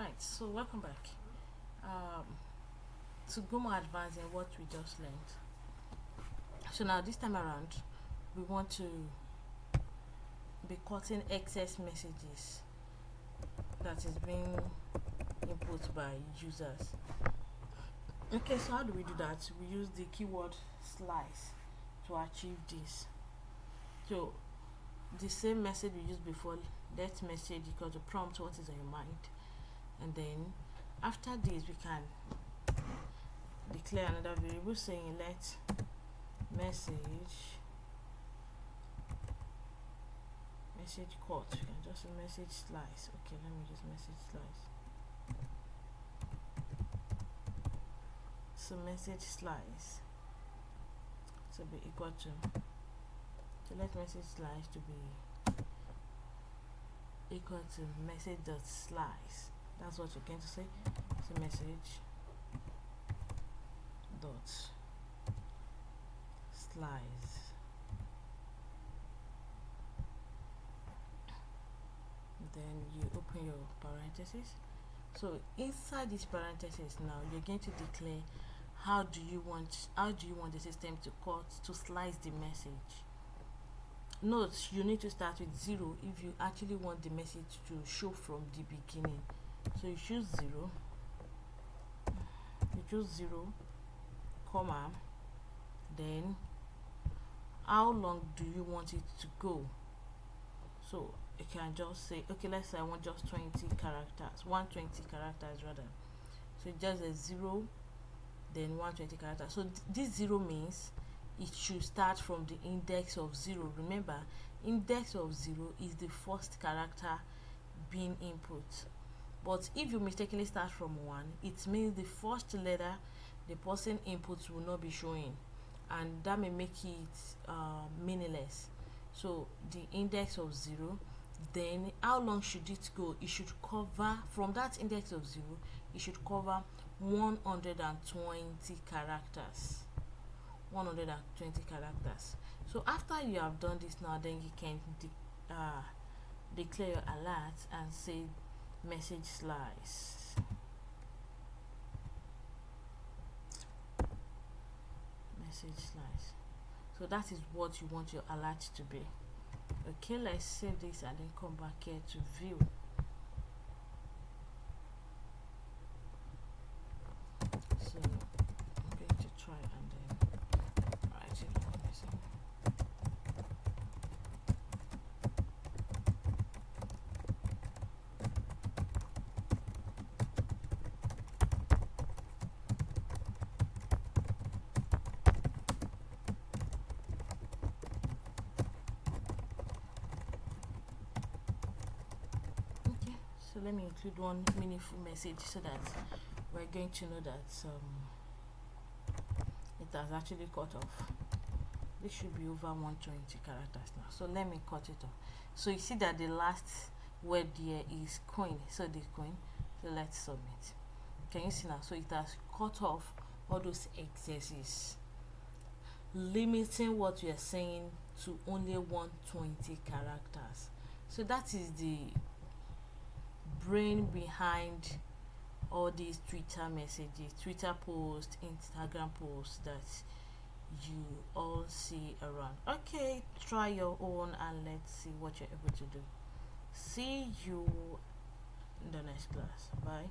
Alright, so welcome back. To go more advanced in what we just learned. So now this time around, we want to be cutting excess messages that is being input by users. Okay, so how do we do that? We use the keyword slice to achieve this. So the same message we used before, let message equal to prompt what is on your mind, and then after this we can declare another variable saying let message cut. You can just say message slice. Okay, let me use message slice. So message slice to be equal to, so let message slice to be equal to message dot slice. That's what you're going to say. So message dot slice. Then you open your parentheses. So inside this parentheses now you're going to declare how do you want the system to slice the message. Note, you need to start with 0 if you actually want the message to show from the beginning. So you choose 0, comma, then how long do you want it to go? So you can just say, okay, let's say I want just 20 characters, 120 characters rather. So just a 0, then 120 characters. So this 0 means it should start from the index of 0. Remember, index of 0 is the first character being input. But if you mistakenly start from 1, it means the first letter the person inputs will not be showing, and that may make it meaningless. So the index of 0, then how long should it go? It should cover, from that index of 0, it should cover 120 characters. 120 characters. So after you have done this now, then you can declare your alert and say message slice. Message slice. So that is what you want your alert to be. Okay, let's save this and then come back here to view. So I'm going to try and then write it on this. So let me include one meaningful message so that we're going to know that it has actually cut off. This should be over 120 characters now. So let me cut it off. So you see that the last word here is coin. So the coin. So let's submit. Can you see now? So it has cut off all those excesses, limiting what we are saying to only 120 characters. So that is the brain behind all these Twitter messages, Twitter posts, Instagram posts that you all see around. Okay, try your own and let's see what you're able to do. See you in the next class. Bye.